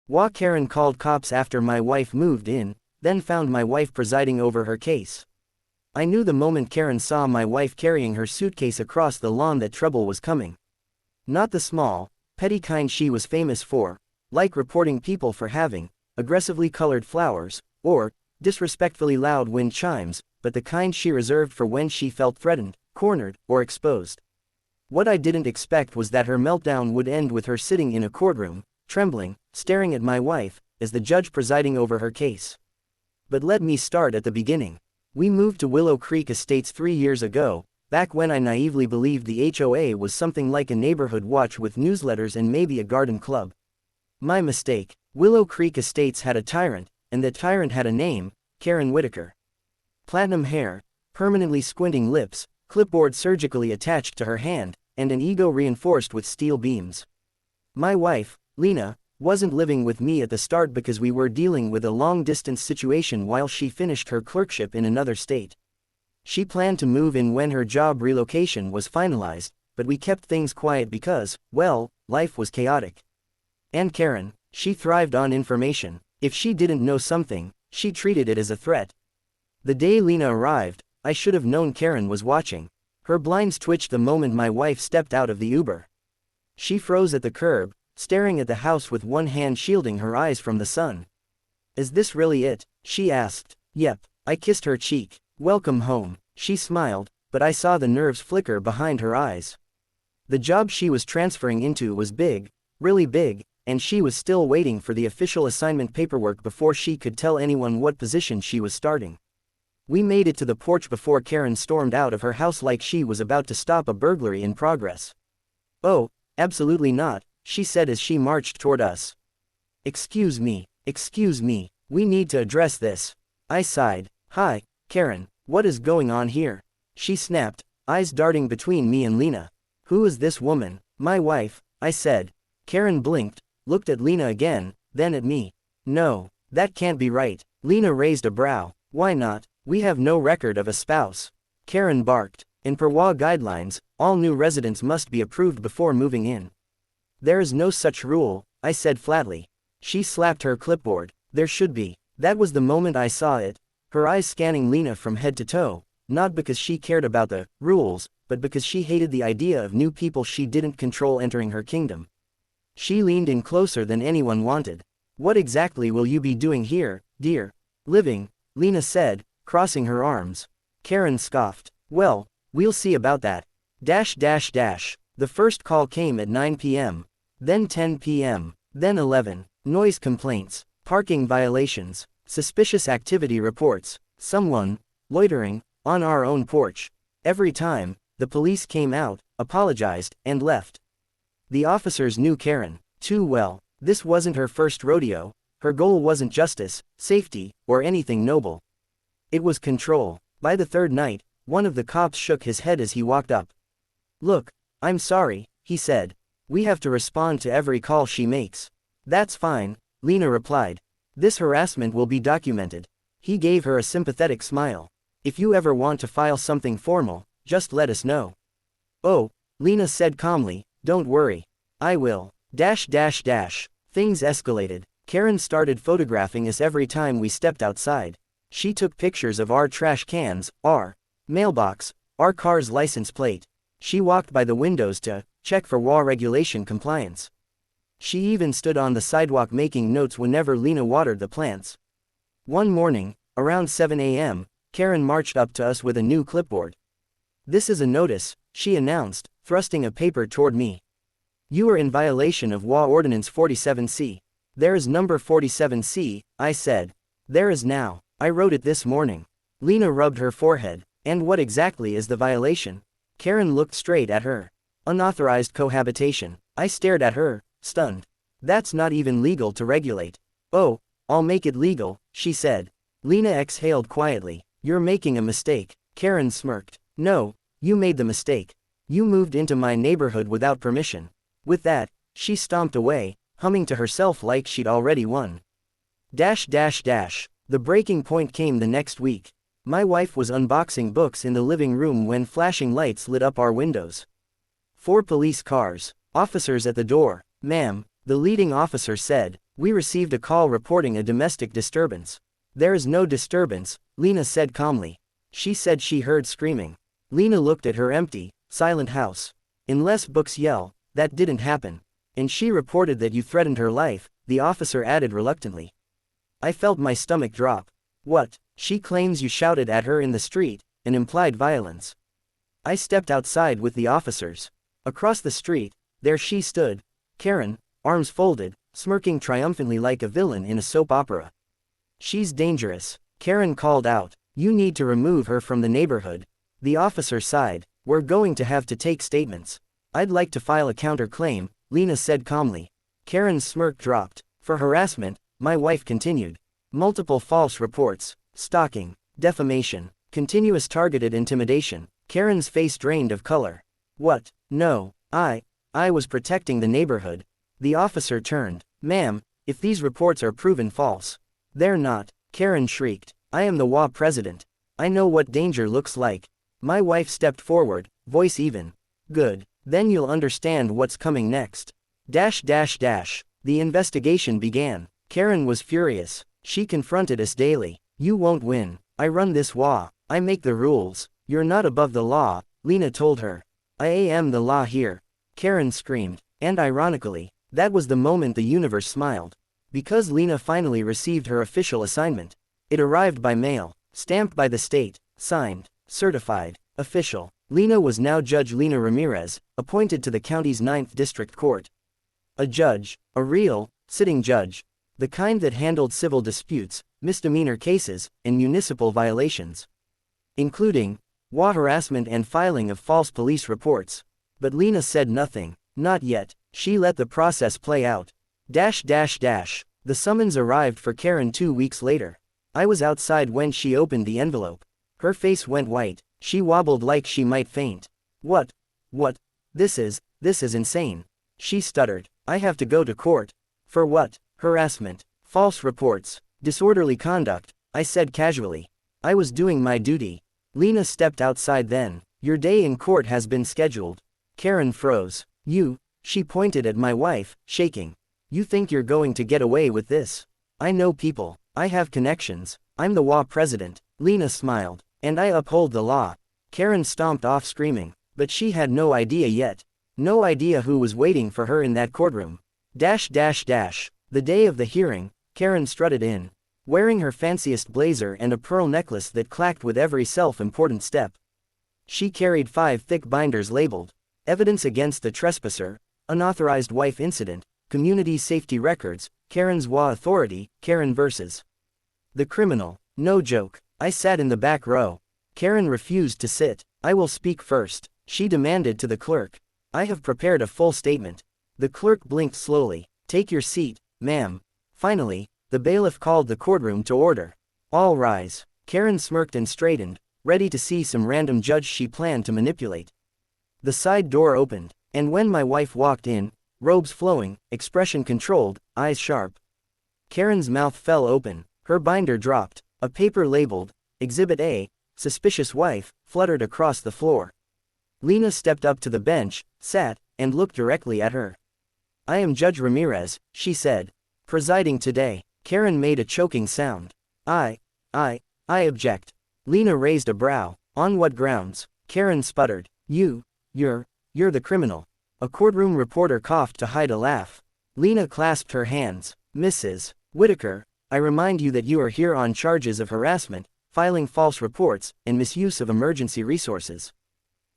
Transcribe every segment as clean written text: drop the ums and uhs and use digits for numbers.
HOA Karen called cops after my wife moved in, then found my wife presiding over her case. I knew the moment Karen saw my wife carrying her suitcase across the lawn that trouble was coming. Not the small, petty kind she was famous for, like reporting people for having aggressively colored flowers, or disrespectfully loud wind chimes, but the kind she reserved for when she felt threatened, cornered, or exposed. What I didn't expect was that her meltdown would end with her sitting in a courtroom, trembling, staring at my wife, as the judge presiding over her case. But let me start at the beginning. We moved to Willow Creek Estates 3 years ago, back when I naively believed the HOA was something like a neighborhood watch with newsletters and maybe a garden club. My mistake. Willow Creek Estates had a tyrant, and that tyrant had a name, Karen Whitaker. Platinum hair, permanently squinting lips, clipboard surgically attached to her hand, and an ego reinforced with steel beams. My wife, Lena, wasn't living with me at the start because we were dealing with a long-distance situation while she finished her clerkship in another state. She planned to move in when her job relocation was finalized, but we kept things quiet because, well, life was chaotic. And Karen, she thrived on information. If she didn't know something, she treated it as a threat. The day Lena arrived, I should have known Karen was watching. Her blinds twitched the moment my wife stepped out of the Uber. She froze at the curb, staring at the house with one hand shielding her eyes from the sun. "Is this really it?" she asked. "Yep." I kissed her cheek. "Welcome home." She smiled, but I saw the nerves flicker behind her eyes. The job she was transferring into was big, really big, and she was still waiting for the official assignment paperwork before she could tell anyone what position she was starting. We made it to the porch before Karen stormed out of her house like she was about to stop a burglary in progress. "Oh, absolutely not," she said as she marched toward us. Excuse me, we need to address this." I sighed. "Hi, Karen, what is going on here?" she snapped, eyes darting between me and Lena. "Who is this woman?" "My wife," I said. Karen blinked, looked at Lena again, then at me. "No, that can't be right." Lena raised a brow. "Why not? We have no record of a spouse." Karen barked. "In HOA guidelines, all new residents must be approved before moving in." "There is no such rule," I said flatly. She slapped her clipboard. "There should be." That was the moment I saw it, her eyes scanning Lena from head to toe, not because she cared about the rules, but because she hated the idea of new people she didn't control entering her kingdom. She leaned in closer than anyone wanted. "What exactly will you be doing here, dear?" "Living," Lena said, crossing her arms. Karen scoffed. "Well, we'll see about that." The first call came at 9 p.m., then 10 p.m., then 11. Noise complaints, parking violations, suspicious activity reports, someone loitering on our own porch. Every time, the police came out, apologized, and left. The officers knew Karen too well. This wasn't her first rodeo. Her goal wasn't justice, safety, or anything noble. It was control. By the third night, one of the cops shook his head as he walked up. "Look, I'm sorry," he said. "We have to respond to every call she makes." "That's fine," Lena replied. "This harassment will be documented." He gave her a sympathetic smile. "If you ever want to file something formal, just let us know." "Oh," Lena said calmly, "don't worry. I will." Things escalated. Karen started photographing us every time we stepped outside. She took pictures of our trash cans, our mailbox, our car's license plate. She walked by the windows to check for HOA regulation compliance. She even stood on the sidewalk making notes whenever Lena watered the plants. One morning, around 7 a.m., Karen marched up to us with a new clipboard. "This is a notice," she announced, thrusting a paper toward me. "You are in violation of HOA Ordinance 47C. "There is number 47C, I said. "There is now. I wrote it this morning." Lena rubbed her forehead. "And what exactly is the violation?" Karen looked straight at her. "Unauthorized cohabitation." I stared at her, stunned. "That's not even legal to regulate." "Oh, I'll make it legal," she said. Lena exhaled quietly. "You're making a mistake." Karen smirked. "No, you made the mistake. You moved into my neighborhood without permission." With that, she stomped away, humming to herself like she'd already won. The breaking point came the next week. My wife was unboxing books in the living room when flashing lights lit up our windows. 4 police cars. Officers at the door. "Ma'am," the leading officer said, We received a call reporting a domestic disturbance. There is no disturbance, Lena said calmly. She said she heard screaming. Lena looked at her empty, silent house. Unless books yell, that didn't happen. And she reported that you threatened her life, the officer added reluctantly. I felt my stomach drop. What? She claims you shouted at her in the street, and implied violence. I stepped outside with the officers. Across the street, there she stood, Karen, arms folded, smirking triumphantly like a villain in a soap opera. She's dangerous, Karen called out. You need to remove her from the neighborhood. The officer sighed. We're going to have to take statements. I'd like to file a counterclaim, Lena said calmly. Karen's smirk dropped. For harassment, my wife continued. Multiple false reports, stalking, defamation, continuous targeted intimidation. Karen's face drained of color. What? No, I was protecting the neighborhood. The officer turned. Ma'am, if these reports are proven false. They're not, Karen shrieked. I am the HOA president. I know what danger looks like. My wife stepped forward, voice even. Good, then you'll understand what's coming next. The investigation began. Karen was furious. She confronted us daily. You won't win. I run this HOA. I make the rules. You're not above the law, Lena told her. I am the law here. Karen screamed. And ironically, that was the moment the universe smiled. Because Lena finally received her official assignment. It arrived by mail, stamped by the state, signed, certified, official. Lena was now Judge Lena Ramirez, appointed to the county's 9th District Court. A judge, a real, sitting judge. The kind that handled civil disputes, misdemeanor cases, and municipal violations. Including HOA harassment and filing of false police reports. But Lena said nothing, not yet. She let the process play out. The summons arrived for Karen 2 weeks later. I was outside when she opened the envelope. Her face went white. She wobbled like she might faint. What? This is insane. She stuttered. I have to go to court. For what? Harassment. False reports. Disorderly conduct, I said casually. I was doing my duty. Lena stepped outside then. Your day in court has been scheduled. Karen froze. She pointed at my wife, shaking. You think you're going to get away with this? I know people. I have connections. I'm the HOA president. Lena smiled. And I uphold the law. Karen stomped off screaming. But she had no idea yet. No idea who was waiting for her in that courtroom. The day of the hearing, Karen strutted in. Wearing her fanciest blazer and a pearl necklace that clacked with every self-important step. She carried 5 thick binders labeled. Evidence against the trespasser, unauthorized wife incident, community safety records, Karen's HOA authority, Karen versus the criminal. No joke. I sat in the back row. Karen refused to sit. I will speak first, she demanded to the clerk. I have prepared a full statement. The clerk blinked slowly. Take your seat, ma'am. Finally, the bailiff called the courtroom to order. All rise. Karen smirked and straightened, ready to see some random judge she planned to manipulate. The side door opened, and when my wife walked in, robes flowing, expression controlled, eyes sharp. Karen's mouth fell open, her binder dropped, a paper labeled, Exhibit A, Suspicious Wife, fluttered across the floor. Lena stepped up to the bench, sat, and looked directly at her. I am Judge Ramirez, she said. Presiding today. Karen made a choking sound. I object. Lena raised a brow. On what grounds? Karen sputtered. You're the criminal. A courtroom reporter coughed to hide a laugh. Lena clasped her hands. Mrs. Whitaker, I remind you that you are here on charges of harassment, filing false reports, and misuse of emergency resources.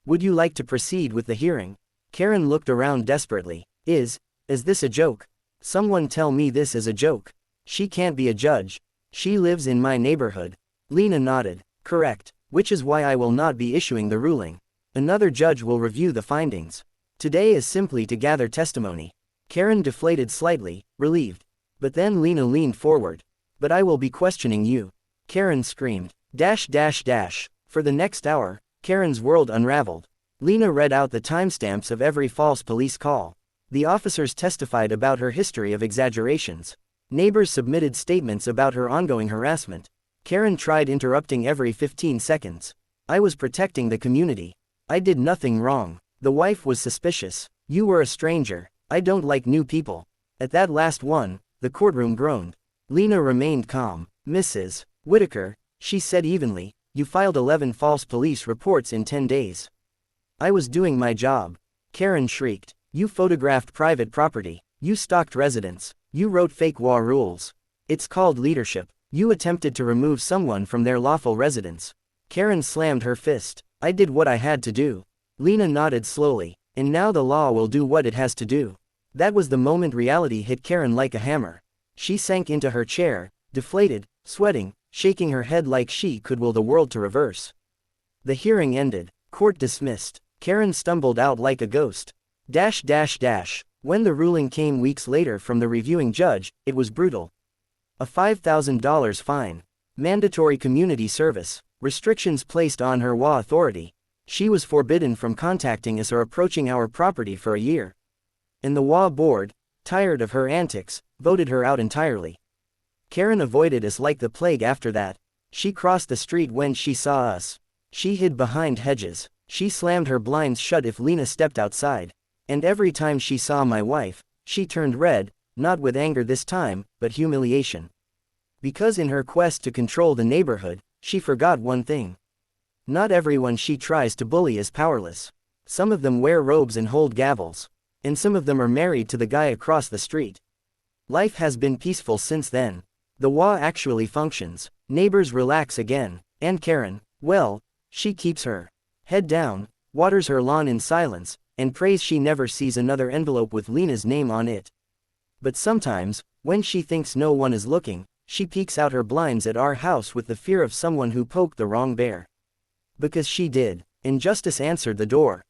Would you like to proceed with the hearing? Karen looked around desperately. Is this a joke? Someone tell me this is a joke. She can't be a judge. She lives in my neighborhood. Lena nodded. Correct, which is why I will not be issuing the ruling. Another judge will review the findings. Today is simply to gather testimony. Karen deflated slightly, relieved. But then Lena leaned forward. But I will be questioning you. Karen screamed. For the next hour, Karen's world unraveled. Lena read out the timestamps of every false police call. The officers testified about her history of exaggerations. Neighbors submitted statements about her ongoing harassment. Karen tried interrupting every 15 seconds. I was protecting the community. I did nothing wrong. The wife was suspicious. You were a stranger. I don't like new people. At that last one, the courtroom groaned. Lena remained calm. Mrs. Whitaker, she said evenly, you filed 11 false police reports in 10 days. I was doing my job. Karen shrieked. You photographed private property. You stalked residents. You wrote fake HOA rules. It's called leadership. You attempted to remove someone from their lawful residence. Karen slammed her fist. I did what I had to do. Lena nodded slowly. And now the law will do what it has to do. That was the moment reality hit Karen like a hammer. She sank into her chair, deflated, sweating, shaking her head like she could will the world to reverse. The hearing ended. Court dismissed. Karen stumbled out like a ghost. When the ruling came weeks later from the reviewing judge, it was brutal. A $5,000 fine. Mandatory community service. Restrictions placed on her HOA authority. She was forbidden from contacting us or approaching our property for a year. And the HOA board, tired of her antics, voted her out entirely. Karen avoided us like the plague after that. She crossed the street when she saw us. She hid behind hedges. She slammed her blinds shut if Lena stepped outside. And every time she saw my wife, she turned red, not with anger this time, but humiliation. Because in her quest to control the neighborhood, she forgot one thing. Not everyone she tries to bully is powerless. Some of them wear robes and hold gavels. And some of them are married to the guy across the street. Life has been peaceful since then. The HOA actually functions. Neighbors relax again. And Karen, well, she keeps her head down, waters her lawn in silence, and prays she never sees another envelope with Lena's name on it. But sometimes, when she thinks no one is looking, she peeks out her blinds at our house with the fear of someone who poked the wrong bear. Because she did. Injustice answered the door.